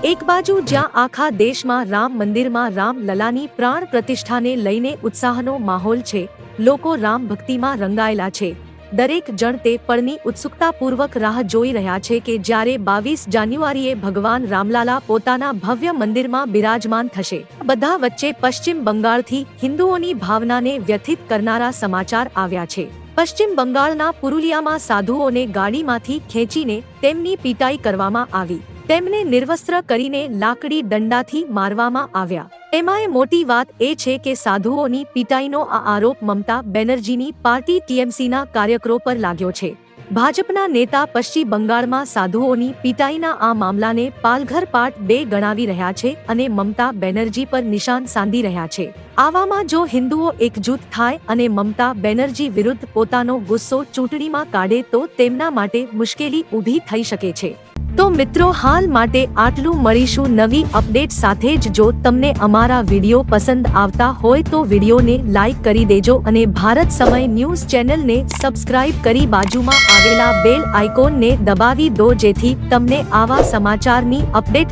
એક બાજુ જ્યાં આખા દેશમાં રામ મંદિરમાં રામલલાની પ્રાણ પ્રતિષ્ઠાને લઈને ઉત્સાહનો માહોલ છે, લોકો રામ ભક્તિમાં રંગાયેલા છે। દરેક જણ તે પળની ઉત્સુકતાપૂર્વક રાહ જોઈ રહ્યા છે કે જ્યારે 22 જાન્યુઆરીએ ભગવાન રામલાલા પોતાના ભવ્ય મંદિરમાં બિરાજમાન થશે। બધા વચ્ચે પશ્ચિમ બંગાળથી હિન્દુઓની ભાવનાને વ્યથિત કરનારા સમાચાર આવ્યા છે। પશ્ચિમ બંગાળના પુરુલિયામાં સાધુઓને ગાડીમાંથી ખેંચીને તેમની પીટાઈ કરવામાં આવી। તેમને નિર્વસ્ત્ર કરીને લાકડી દંડાથી મારવામાં આવ્યા। એમાંય મોટી વાત એ છે કે સાધુઓની પીટાઈનો આ આરોપ મમતા બેનર્જીની પાર્ટી ટીએમસીના કાર્યકરો પર લાગ્યો છે। ભાજપના નેતા પશ્ચિમ બંગાળમાં સાધુઓની પીટાઈના આ મામલાને પાલઘર પાર્ટ 2 ગણાવી રહ્યા છે અને મમતા બેનર્જી પર નિશાન સાધી રહ્યા છે। આવામાં જો હિન્દુઓ એકજૂથ થાય અને મમતા બેનર્જી વિરુદ્ધ પોતાનો ગુસ્સો ચૂંટણીમાં કાઢે તો તેમના માટે મુશ્કેલી ઊભી થઈ શકે છે। તો મિત્રો, હાલ માટે આટલું। મળીશું નવી અપડેટ સાથે જ। જો તમને અમારા વિડીયો પસંદ આવતા હોય તો વિડીયોને લાઈક કરી દેજો અને ભારત સમય ન્યૂઝ ચેનલને સબસ્ક્રાઇબ કરી બાજુમાં આવેલા બેલ આઇકોનને દબાવી દો, જેથી તમને આવા સમાચારની અપડેટ